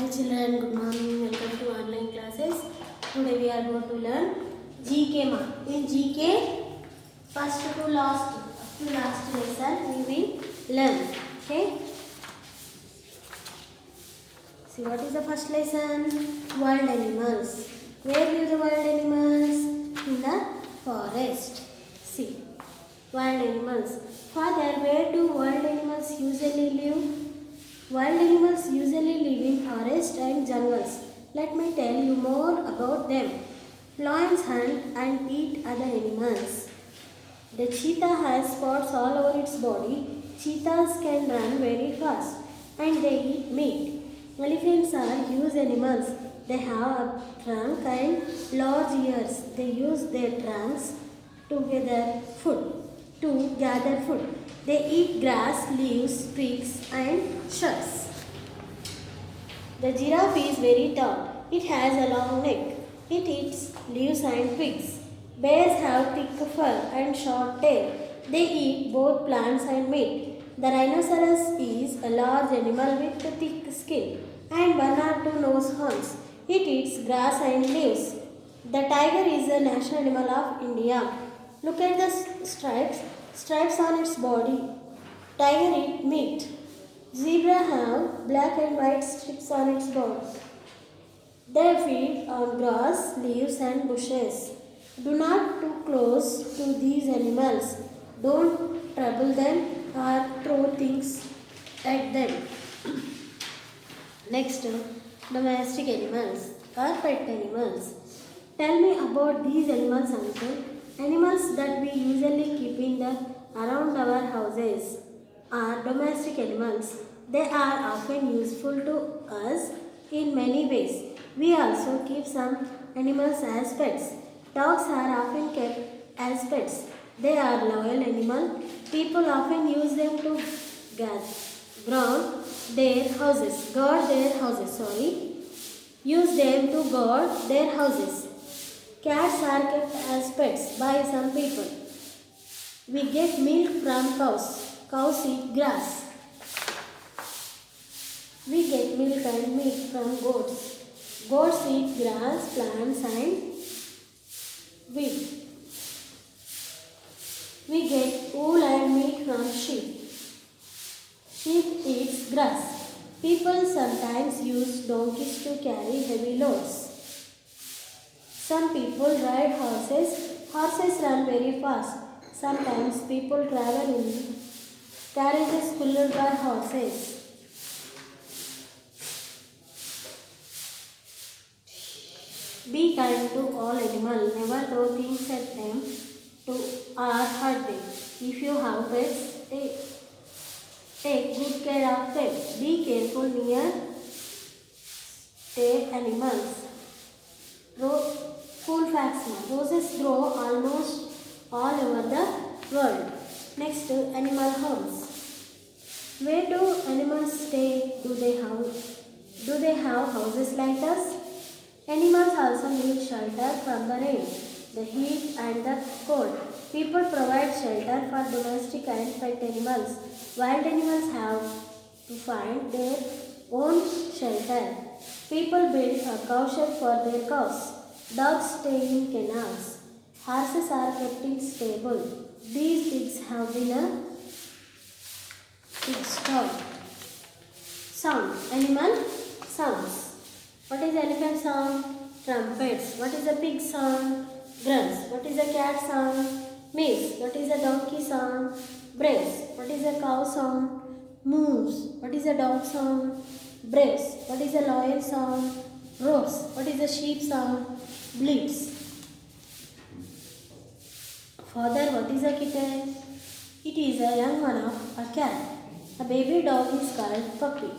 Hi children, good morning. Welcome to online classes. Today we are going to learn GK mark. In GK, first to last lesson we will learn. Okay. See what is the first lesson? Wild animals. Where live the wild animals? In the forest. See, wild animals. Father, where do wild animals usually live? Wild animals usually live in forests and jungles. Let me tell you more about them. Lions hunt and eat other animals. The cheetah has spots all over its body. Cheetahs can run very fast and they eat meat. Elephants are huge animals. They have a trunk and large ears. They use their trunks to gather food. They eat grass, leaves, twigs and shrubs. The giraffe is very tall. It has a long neck. It eats leaves and twigs. Bears have thick fur and short tail. They eat both plants and meat. The rhinoceros is a large animal with thick skin and one or two nose horns. It eats grass and leaves. The tiger is the national animal of India. Look at the stripes on its body. Tiger eat meat. Zebra have black and white strips on its body. They feed on grass, leaves and bushes. Do not too close to these animals. Don't trouble them or throw things at them. Next, domestic animals or pet animals. Tell me about these animals, uncle. Animals that we usually keep in the around our houses are domestic animals. They are often useful to us in many ways. We also keep some animals as pets. Dogs are often kept as pets. They are loyal animals. People often use them to guard their houses. Use them to guard their houses. Cats are kept as pets by some people. We get milk from cows. Cows eat grass. We get milk and meat from goats. Goats eat grass, plants and wheat. We get wool and meat from sheep. Sheep eats grass. People sometimes use donkeys to carry heavy loads. Some people ride horses. Horses run very fast. Sometimes people travel in carriages pulled by horses. Be kind to all animals. Never throw things at them or hurt them. If you have pets, take good care of them. Be careful near stray animals. Cool facts now. Roses grow almost all over the world. Next, animal homes. Where do animals stay? Do they have houses like us? Animals also need shelter from the rain, the heat and the cold. People provide shelter for domestic and pet animals. Wild animals have to find their own shelter. People build a cowshed for their cows. Dogs stay in kennels. Horses are kept in stable. These pigs have been a pig stall. Sound. Animal sounds. What is elephant sound? Trumpets. What is a pig sound? Grunts. What is a cat sound? Mews. What is a donkey sound? Brays. What is a cow sound? Moves. What is a dog sound? Brays. What is a lion sound? Roars. What is a sheep sound? Bleats. Father, what is a kitten? It is a young one of a cat. A baby dog is called puppy.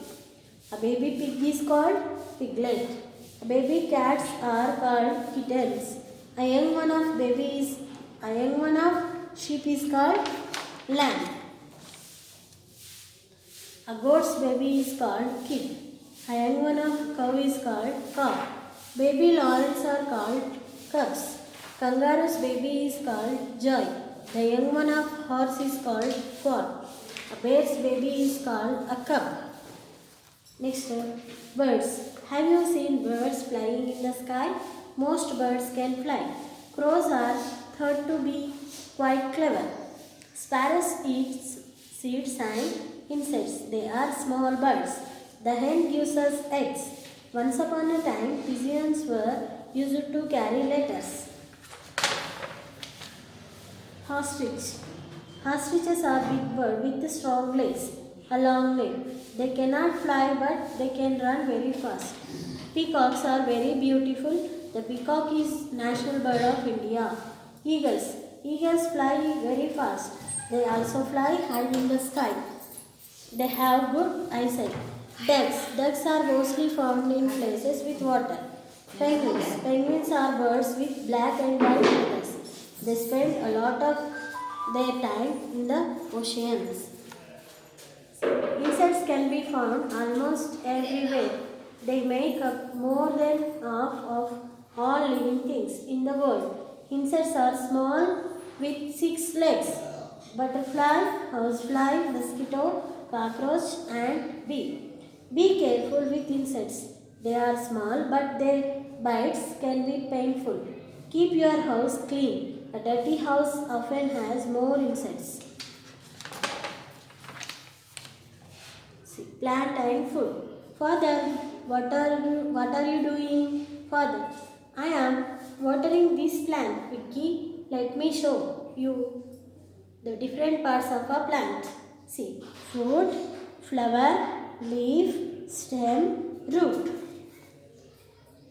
A baby pig is called piglet. A baby cats are called kittens. A young one of sheep is called lamb. A goat's baby is called kid. A young one of cow is called calf. Baby lorries are called cubs. Kangaroo's baby is called joy. The young one of horse is called fawn. A bear's baby is called a cub. Next, birds. Have you seen birds flying in the sky? Most birds can fly. Crows are thought to be quite clever. Sparrows eat seeds and insects. They are small birds. The hen gives us eggs. Once upon a time, pigeons were used to carry letters. Ostrich. Ostriches are big bird with strong legs, a long neck. They cannot fly but they can run very fast. Peacocks are very beautiful. The peacock is national bird of India. Eagles. Eagles fly very fast. They also fly high in the sky. They have good eyesight. Ducks. Ducks are mostly found in places with water. Penguins. Penguins are birds with black and white feathers. They spend a lot of their time in the oceans. Insects can be found almost everywhere. They make up more than half of all living things in the world. Insects are small with 6 legs. Butterfly, housefly, mosquito, cockroach and bee. Be careful with insects. They are small but their bites can be painful. Keep your house clean. A dirty house often has more insects. Plant and food. Father, what are you doing? Father, I am watering this plant. Vicky, let me show you the different parts of a plant. See, fruit, flower, leaf, stem, root.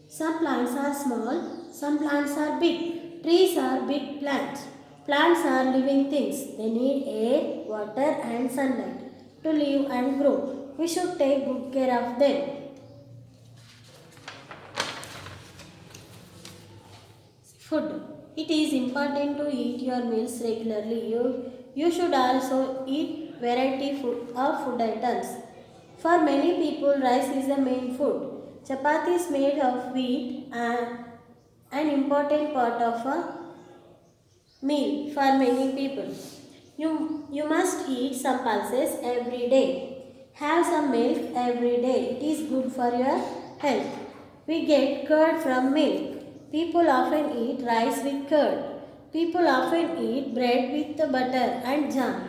Some plants are small, some plants are big. Trees are big plants. Plants are living things. They need air, water and sunlight to live and grow. We should take good care of them. Food. It is important to eat your meals regularly. You should also eat variety of food items. For many people, rice is the main food. Chapati is made of wheat and an important part of a meal for many people. You must eat some pulses every day. Have some milk every day. It is good for your health. We get curd from milk. People often eat rice with curd. People often eat bread with butter and jam.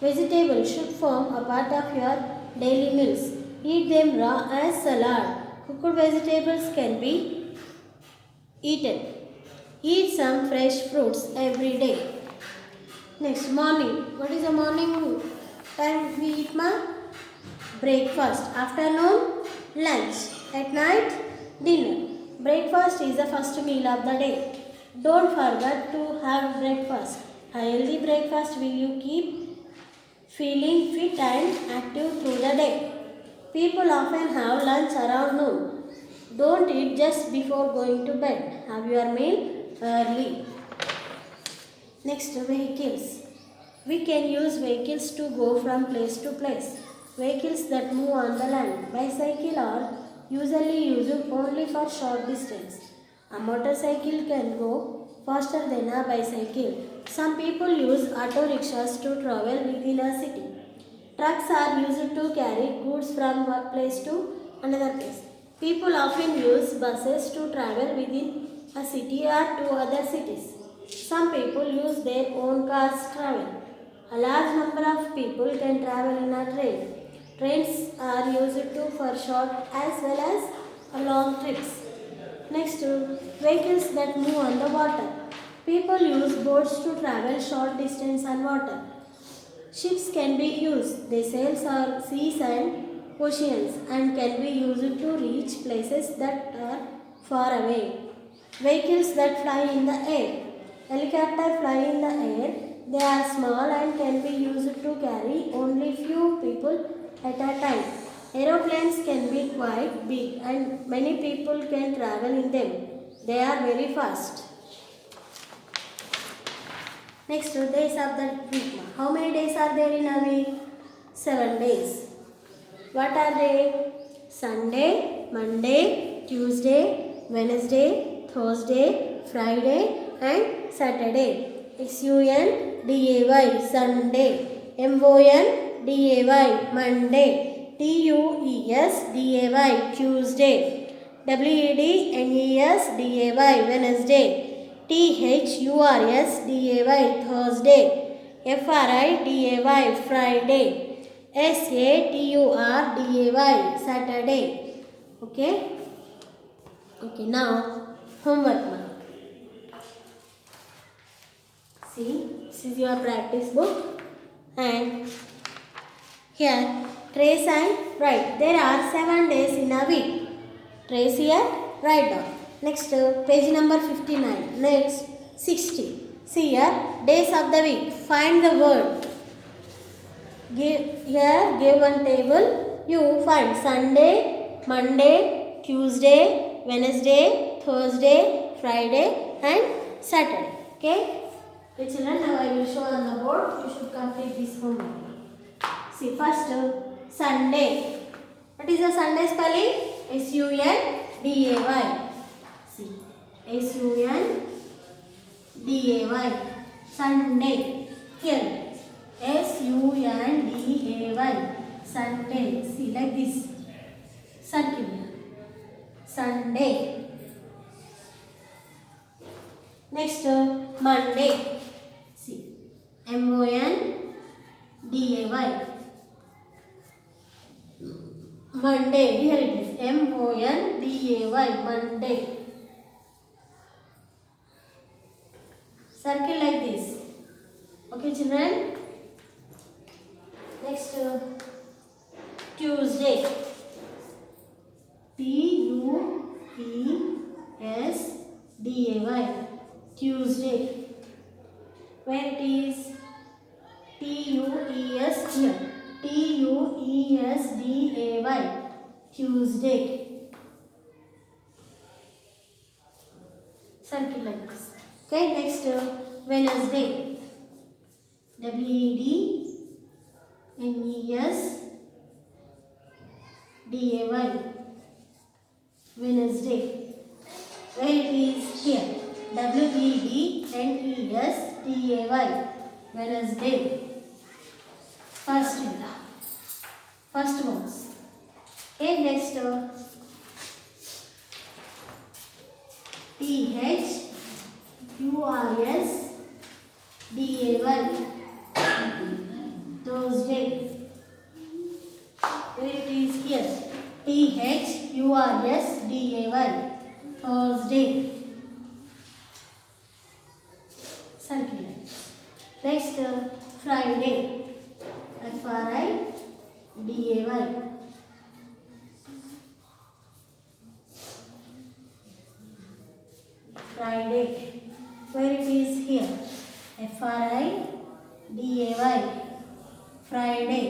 Vegetables should form a part of your daily meals. Eat them raw as salad. Cooked vegetables can be eaten. Eat some fresh fruits every day. Next, morning. What is the morning time we eat, ma? Breakfast. Afternoon, lunch. At night, dinner. Breakfast is the first meal of the day. Don't forget to have breakfast. A healthy breakfast will you keep feeling fit and active through the day. People often have lunch around noon. Don't eat just before going to bed. Have your meal early. Next, vehicles. We can use vehicles to go from place to place. Vehicles that move on the land. Bicycle are usually used only for short distance. A motorcycle can go faster than a bicycle. Some people use auto rickshaws to travel within a city. Trucks are used to carry goods from one place to another place. People often use buses to travel within a city or to other cities. Some people use their own cars to travel. A large number of people can travel in a train. Trains are used for short as well as long trips. Next, vehicles that move on the water. People use boats to travel short distance on water. Ships can be used. They sail on seas and oceans and can be used to reach places that are far away. Vehicles that fly in the air. Helicopters fly in the air. They are small and can be used to carry only few people at a time. Aeroplanes can be quite big and many people can travel in them. They are very fast. Next, days of the week. How many days are there in a week? 7 days. What are they? Sunday, Monday, Tuesday, Wednesday, Thursday, Friday and Saturday. Sunday, Sunday. Monday, Tuesday, Tuesday. Wednesday, Wednesday. Thursday, Thursday. Friday. Saturday, Saturday. Okay. Okay, now homework now. See, this is your practice book, and here trace and write. There are 7 days in a week. Trace here, write down. Next, page number 59. Next, 60. See here, days of the week. Find the word. Give one table. You find Sunday, Monday, Tuesday, Wednesday, Thursday, Friday, and Saturday. Okay. Okay, children, now I will show on the board. You should complete this homework. See, first, Sunday. What is the Sunday spelling? Sunday. See, Sunday. Sunday. Here, Sunday. Sunday. See, like this. Circle. Sunday. Next, Monday. See, Monday. Monday. Here it is. Monday. Monday. Circle like this. Okay, children. Next, Tuesday. Tuesday. Tuesday. Where it is? Tues here. Tuesday. Tuesday. Circle like this. Okay, next, Wednesday. Wednesday. Wednesday. Where it is? Here. Wednesday. Wednesday. First ones. Okay, next, Thursday. Thursday. Where it is? Here. Thursday. Circle. Next, Friday. Friday. Friday. Where it is? Here. Friday. Friday.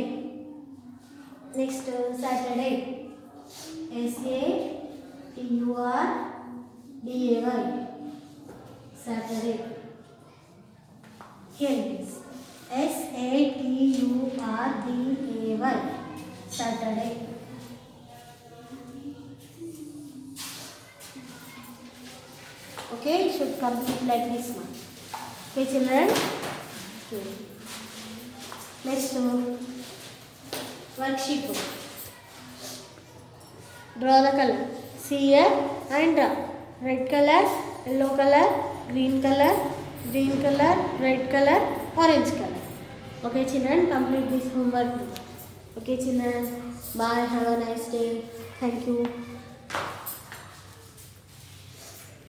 Next, Saturday. Saturday. Saturday. Here it is. Saturday. Saturday. Okay, you should complete like this one. Okay, children. Okay. Next, worksheet book. Draw the color. See here and draw. Red color, yellow color, green color, red color, orange color. Okay, children, complete this homework. Okay, children. Bye. Have a nice day. Thank you.